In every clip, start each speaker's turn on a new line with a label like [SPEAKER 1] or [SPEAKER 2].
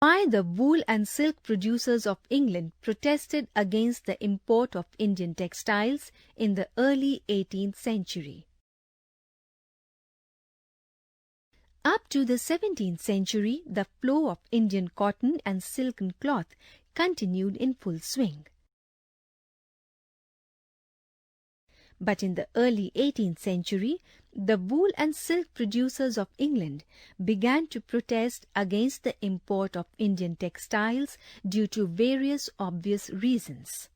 [SPEAKER 1] Why the wool and silk producers of England protested against the import of Indian textiles in the early 18th century. Up to the 17th century, the flow of Indian cotton and silken cloth continued in full swing. But in the early 18th century, the wool and silk producers of England began to protest against the import of Indian textiles due to various obvious reasons.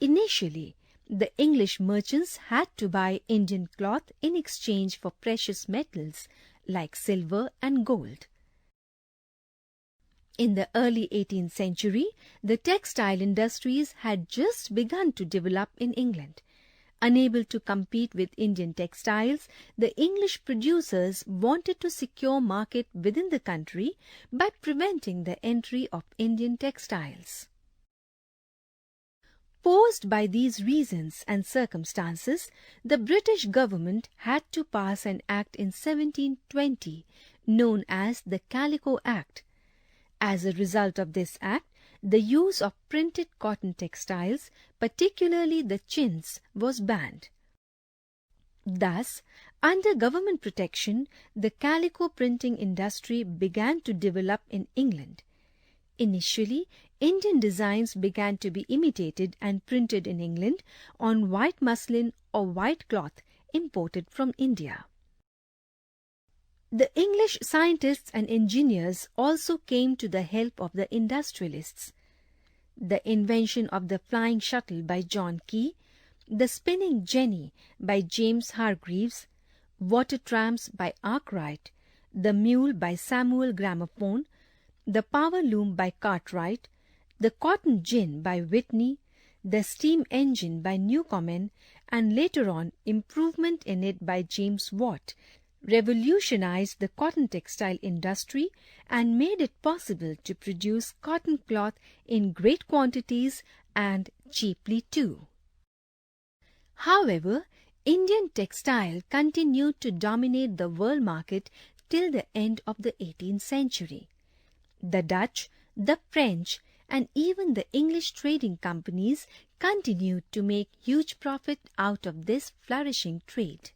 [SPEAKER 1] Initially, the English merchants had to buy Indian cloth in exchange for precious metals like silver and gold. In the early 18th century, the textile industries had just begun to develop in England. Unable to compete with Indian textiles, the English producers wanted to secure market within the country by preventing the entry of Indian textiles. Forced by these reasons and circumstances, the British government had to pass an act in 1720 known as the Calico Act. As a result of this act, the use of printed cotton textiles, particularly the chintz, was banned. Thus, under government protection, the calico printing industry began to develop in England. Initially, Indian designs began to be imitated and printed in England on white muslin or white cloth imported from India. The English scientists and engineers also came to the help of the industrialists. The invention of the flying shuttle by John Key, the spinning jenny by James Hargreaves, water trams by Arkwright, the mule by Samuel Gramophone, the power loom by Cartwright, the cotton gin by Whitney, the steam engine by Newcomen, and later on improvement in it by James Watt, revolutionized the cotton textile industry and made it possible to produce cotton cloth in great quantities and cheaply too. However, Indian textile continued to dominate the world market till the end of the 18th century. The Dutch, the French, and even the English trading companies continued to make huge profit out of this flourishing trade.